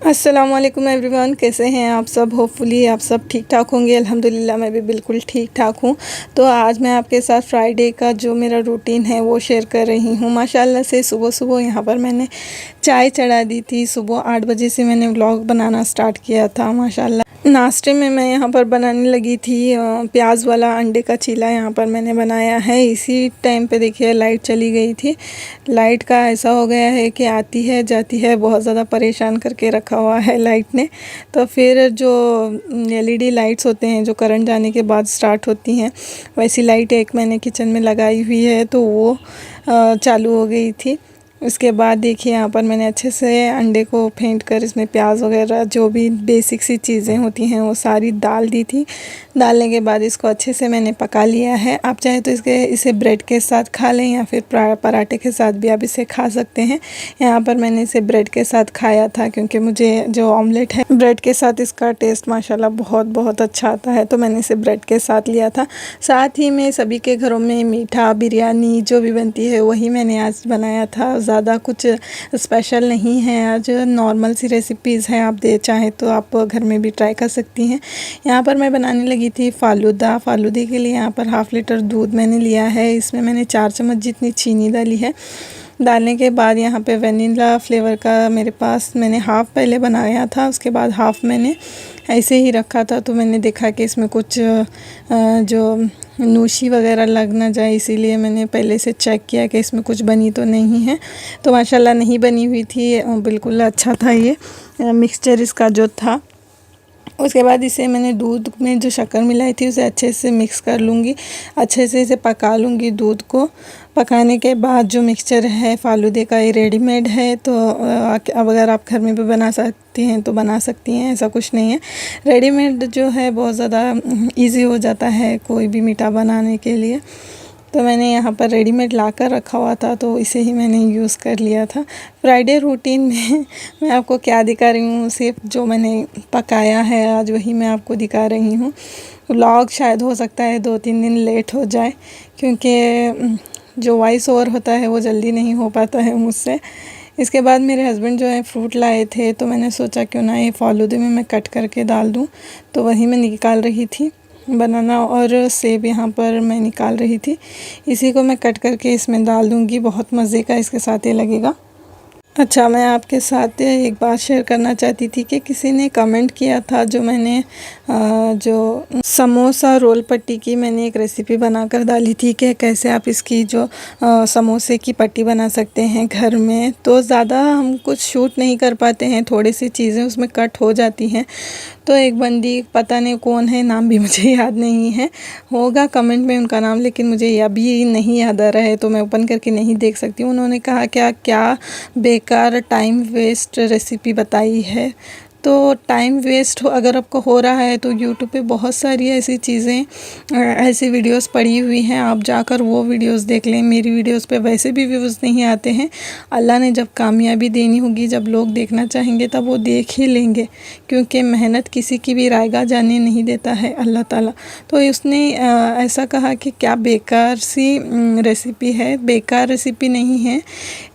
अस्सलाम वालेकुम एवरीवन, कैसे हैं आप सब। होपफुली आप सब ठीक ठाक होंगे। अल्हम्दुलिल्लाह मैं भी बिल्कुल ठीक ठाक हूँ। तो आज मैं आपके साथ फ्राइडे का जो मेरा रूटीन है वो शेयर कर रही हूँ। माशाल्लाह से सुबह सुबह यहाँ पर मैंने चाय चढ़ा दी थी। सुबह 8 बजे से मैंने व्लॉग बनाना स्टार्ट किया था। माशाल्लाह नाश्ते में मैं यहाँ पर बनाने लगी थी प्याज वाला अंडे का चीला यहाँ पर मैंने बनाया है। इसी टाइम पे देखिए लाइट चली गई थी। लाइट का ऐसा हो गया है कि आती है जाती है, बहुत ज़्यादा परेशान करके रखा हुआ है लाइट ने। तो फिर जो एलईडी लाइट्स होते हैं जो करंट जाने के बाद स्टार्ट होती हैं, वैसी लाइट एक मैंने किचन में लगाई हुई है, तो वो चालू हो गई थी। उसके बाद देखिए यहाँ पर मैंने अच्छे से अंडे को फेंट कर इसमें प्याज वगैरह जो भी बेसिक सी चीज़ें होती हैं वो सारी डाल दी थी। डालने के बाद इसको अच्छे से मैंने पका लिया है। आप चाहे तो इसे ब्रेड के साथ खा लें या फिर पराठे के साथ भी आप इसे खा सकते हैं। यहाँ पर मैंने इसे ब्रेड के साथ खाया था क्योंकि मुझे जो ऑमलेट है ब्रेड के साथ इसका टेस्ट माशाल्लाह बहुत बहुत अच्छा आता है, तो मैंने इसे ब्रेड के साथ लिया था। साथ ही में सभी के घरों में मीठा बिरयानी जो भी बनती है वही मैंने आज बनाया था। ज़्यादा कुछ स्पेशल नहीं है, आज नॉर्मल सी रेसिपीज़ हैं। आप चाहें तो आप घर में भी ट्राई कर सकती हैं। यहाँ पर मैं बनाने लगी थी फ़ालूदा। फ़ालूदे के लिए यहाँ पर हाफ़ लीटर दूध मैंने लिया है। इसमें मैंने 4 चम्मच जितनी चीनी डाली है। डालने के बाद यहाँ पे वनीला फ्लेवर का मेरे पास मैंने हाफ़ पहले बनाया था, उसके बाद हाफ़ मैंने ऐसे ही रखा था। तो मैंने देखा कि इसमें कुछ जो नूशी वगैरह लग ना जाए, इसीलिए मैंने पहले से चेक किया कि इसमें कुछ बनी तो नहीं है। तो माशाल्लाह नहीं बनी हुई थी, बिल्कुल अच्छा था ये मिक्सचर इसका जो था। उसके बाद इसे मैंने दूध में जो शक्कर मिलाई थी उसे अच्छे से मिक्स कर लूँगी, अच्छे से इसे पका लूँगी। दूध को पकाने के बाद जो मिक्सचर है फ़ालूदे का ये रेडीमेड है, तो अब अगर आप घर में भी बना सकती हैं तो बना सकती हैं, ऐसा कुछ नहीं है। रेडीमेड जो है बहुत ज़्यादा ईज़ी हो जाता है कोई भी मीठा बनाने के लिए। तो मैंने यहाँ पर रेडीमेड ला कर रखा हुआ था, तो इसे ही मैंने यूज़ कर लिया था। फ्राइडे रूटीन में मैं आपको क्या दिखा रही हूँ, सिर्फ जो मैंने पकाया है आज वही मैं आपको दिखा रही हूँ। व्लॉग शायद हो सकता है 2-3 दिन लेट हो जाए क्योंकि जो वॉइस ओवर होता है वो जल्दी नहीं हो पाता है मुझसे। इसके बाद मेरे हस्बैंड जो है फ्रूट लाए थे, तो मैंने सोचा क्यों ना ये फ़ालूदे में मैं कट करके डाल दूँ, तो वही मैं निकाल रही थी। बनाना और सेब यहाँ पर मैं निकाल रही थी, इसी को मैं कट करके इसमें डाल दूँगी। बहुत मज़े का इसके साथ ये लगेगा। अच्छा, मैं आपके साथ एक बात शेयर करना चाहती थी कि किसी ने कमेंट किया था, जो मैंने जो समोसा रोल पट्टी की मैंने एक रेसिपी बनाकर डाली थी कि कैसे आप इसकी जो समोसे की पट्टी बना सकते हैं घर में। तो ज़्यादा हम कुछ शूट नहीं कर पाते हैं, थोड़ी सी चीज़ें उसमें कट हो जाती हैं। तो एक बंदी, पता नहीं कौन है, नाम भी मुझे याद नहीं है, होगा कमेंट में उनका नाम, लेकिन मुझे अभी नहीं याद आ रहा है तो मैं ओपन करके नहीं देख सकती हूँ। उन्होंने कहा क्या बेकार टाइम वेस्ट रेसिपी बताई है। तो टाइम वेस्ट अगर आपको हो रहा है तो यूट्यूब पे बहुत सारी ऐसी चीज़ें ऐसी वीडियोस पड़ी हुई हैं, आप जाकर वो वीडियोस देख लें। मेरी वीडियोस पे वैसे भी व्यूज़ नहीं आते हैं। अल्लाह ने जब कामयाबी देनी होगी, जब लोग देखना चाहेंगे तब वो देख ही लेंगे, क्योंकि मेहनत किसी की भी रायगा जाने नहीं देता है अल्लाह ताला। तो उसने ऐसा कहा कि क्या बेकार सी रेसिपी है। बेकार रेसिपी नहीं है,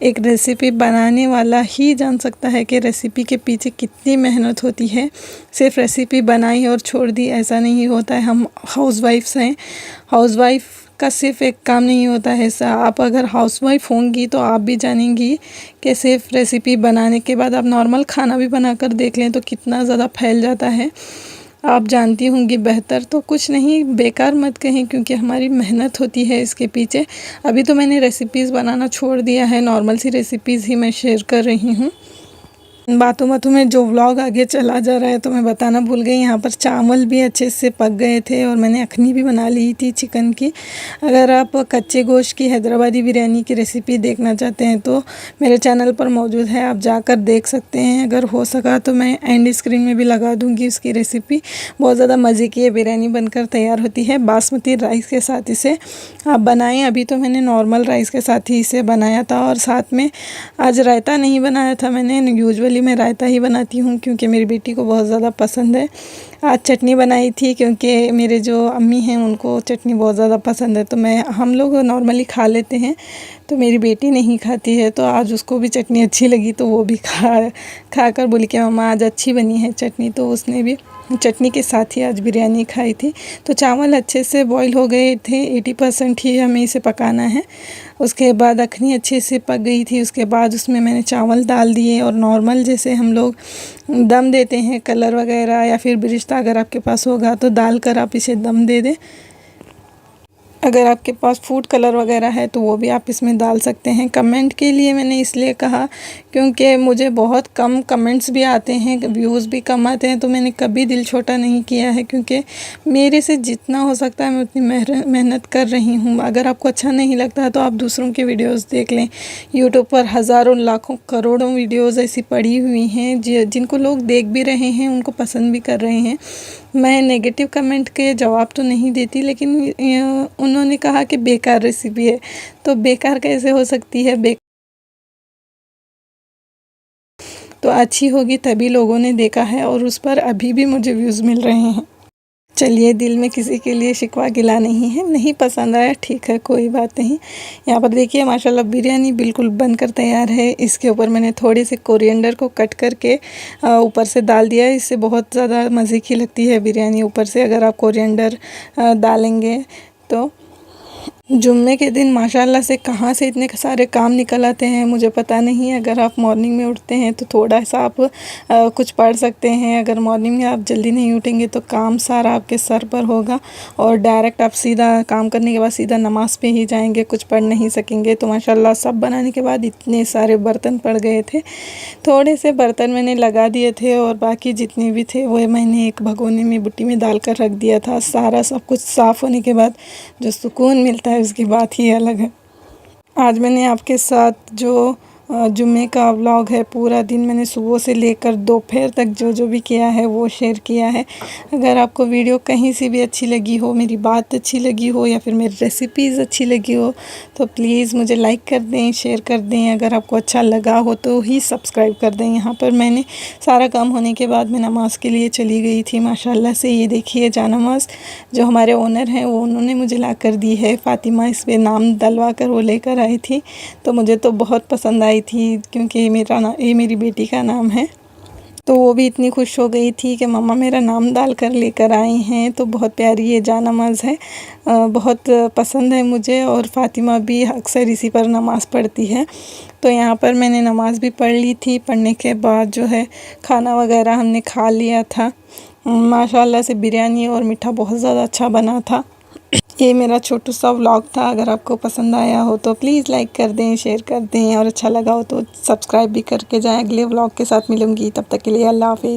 एक रेसिपी बनाने वाला ही जान सकता है कि रेसिपी के पीछे कितनी मेहनत होती है। सिर्फ रेसिपी बनाई और छोड़ दी, ऐसा नहीं होता है। हम हाउसवाइफ्स हैं, हाउसवाइफ का सिर्फ एक काम नहीं होता है ऐसा। आप अगर हाउसवाइफ होंगी तो आप भी जानेंगी कि सिर्फ रेसिपी बनाने के बाद आप नॉर्मल खाना भी बनाकर देख लें तो कितना ज़्यादा फैल जाता है, आप जानती होंगी बेहतर। तो कुछ नहीं, बेकार मत कहें, क्योंकि हमारी मेहनत होती है इसके पीछे। अभी तो मैंने रेसिपीज़ बनाना छोड़ दिया है, नॉर्मल सी रेसिपीज़ ही मैं शेयर कर रही हूँ। बातों बातों में जो व्लॉग आगे चला जा रहा है तो मैं बताना भूल गई, यहाँ पर चावल भी अच्छे से पक गए थे और मैंने अखनी भी बना ली थी चिकन की। अगर आप कच्चे गोश्त की हैदराबादी बिरयानी की रेसिपी देखना चाहते हैं तो मेरे चैनल पर मौजूद है, आप जाकर देख सकते हैं। अगर हो सका तो मैं एंड स्क्रीन में भी लगा दूँगी उसकी रेसिपी। बहुत ज़्यादा मज़े की ये बिरयानी बनकर तैयार होती है। बासमती राइस के साथ इसे आप बनाएँ। अभी तो मैंने नॉर्मल राइस के साथ ही इसे बनाया था, और साथ में आज रायता नहीं बनाया था मैंने। यूजुअली मैं रायता ही बनाती हूँ क्योंकि मेरी बेटी को बहुत ज़्यादा पसंद है। आज चटनी बनाई थी क्योंकि मेरे जो अम्मी हैं उनको चटनी बहुत ज़्यादा पसंद है। तो हम लोग नॉर्मली खा लेते हैं, तो मेरी बेटी नहीं खाती है, तो आज उसको भी चटनी अच्छी लगी तो वो भी खा कर बोली कि मम्मा आज अच्छी बनी है चटनी। तो उसने भी चटनी के साथ ही आज बिरयानी खाई थी। तो चावल अच्छे से बॉईल हो गए थे, 80% ही हमें इसे पकाना है। उसके बाद अखनी अच्छे से पक गई थी। उसके बाद उसमें मैंने चावल डाल दिए और नॉर्मल जैसे हम लोग दम देते हैं, कलर वगैरह या फिर बिरिश्ता अगर आपके पास होगा तो डाल कर आप इसे दम दे दें। अगर आपके पास फूड कलर वगैरह है तो वो भी आप इसमें डाल सकते हैं। कमेंट के लिए मैंने इसलिए कहा क्योंकि मुझे बहुत कम कमेंट्स भी आते हैं, व्यूज़ भी कम आते हैं, तो मैंने कभी दिल छोटा नहीं किया है क्योंकि मेरे से जितना हो सकता है मैं उतनी मेहनत कर रही हूँ। अगर आपको अच्छा नहीं लगता तो आप दूसरों के वीडियोज़ देख लें। यूट्यूब पर हज़ारों लाखों करोड़ों वीडियोज़ ऐसी पड़ी हुई हैं जिनको लोग देख भी रहे हैं, उनको पसंद भी कर रहे हैं। मैं नेगेटिव कमेंट के जवाब तो नहीं देती, लेकिन उन्होंने कहा कि बेकार रेसिपी है, तो बेकार कैसे हो सकती है? तो अच्छी होगी तभी लोगों ने देखा है और उस पर अभी भी मुझे व्यूज़ मिल रहे हैं। चलिए, दिल में किसी के लिए शिकवा गिला नहीं है, नहीं पसंद आया ठीक है, कोई बात नहीं। यहाँ पर देखिए माशाल्लाह बिरयानी बिल्कुल बनकर तैयार है। इसके ऊपर मैंने थोड़े से कोरिएंडर को कट करके ऊपर से डाल दिया है। इससे बहुत ज़्यादा मज़े की लगती है बिरयानी ऊपर से अगर आप कोरिएंडर डालेंगे तो। जुम्मे के दिन माशाल्लाह से कहाँ से इतने सारे काम निकल आते हैं मुझे पता नहीं। अगर आप मॉर्निंग में उठते हैं तो थोड़ा सा आप कुछ पढ़ सकते हैं। अगर मॉर्निंग में आप जल्दी नहीं उठेंगे तो काम सारा आपके सर पर होगा और डायरेक्ट आप सीधा काम करने के बाद सीधा नमाज़ पे ही जाएंगे, कुछ पढ़ नहीं सकेंगे। तो माशाल्लाह सब बनाने के बाद इतने सारे बर्तन पड़ गए थे। थोड़े से बर्तन मैंने लगा दिए थे और बाकी जितने भी थे वो मैंने एक भगोने में बुट्टी में डाल कर रख दिया था। सारा सब कुछ साफ़ होने के बाद जो सुकून मिलता है उसकी बात ही अलग है। आज मैंने आपके साथ जो जुम्मे का व्लॉग है, पूरा दिन मैंने सुबह से लेकर दोपहर तक जो भी किया है वो शेयर किया है। अगर आपको वीडियो कहीं से भी अच्छी लगी हो, मेरी बात अच्छी लगी हो या फिर मेरी रेसिपीज़ अच्छी लगी हो तो प्लीज़ मुझे लाइक कर दें, शेयर कर दें। अगर आपको अच्छा लगा हो तो ही सब्सक्राइब कर दें। यहाँ पर मैंने सारा काम होने के बाद मैं नमाज़ के लिए चली गई थी। माशाल्लाह से ये देखिए जानमाज़ जो हमारे ओनर हैं वो उन्होंने मुझे ला कर दी है। फ़ातिमा इस पर नाम डलवा कर वो लेकर आई थी, तो मुझे तो बहुत पसंद आई थी क्योंकि ये मेरी बेटी का नाम है। तो वो भी इतनी खुश हो गई थी कि मम्मा मेरा नाम डाल कर लेकर आई हैं। तो बहुत प्यारी ये जानमाज़ है, बहुत पसंद है मुझे और फ़ातिमा भी अक्सर इसी पर नमाज़ पढ़ती है। तो यहाँ पर मैंने नमाज़ भी पढ़ ली थी। पढ़ने के बाद जो है खाना वगैरह हमने खा लिया था। माशाल्लाह से बिरयानी और मीठा बहुत ज़्यादा अच्छा बना था। ये मेरा छोटू सा व्लॉग था। अगर आपको पसंद आया हो तो प्लीज़ लाइक कर दें, शेयर कर दें और अच्छा लगा हो तो सब्सक्राइब भी करके जाएं। अगले व्लॉग के साथ मिलूँगी, तब तक के लिए अल्लाह हाफ़िज़।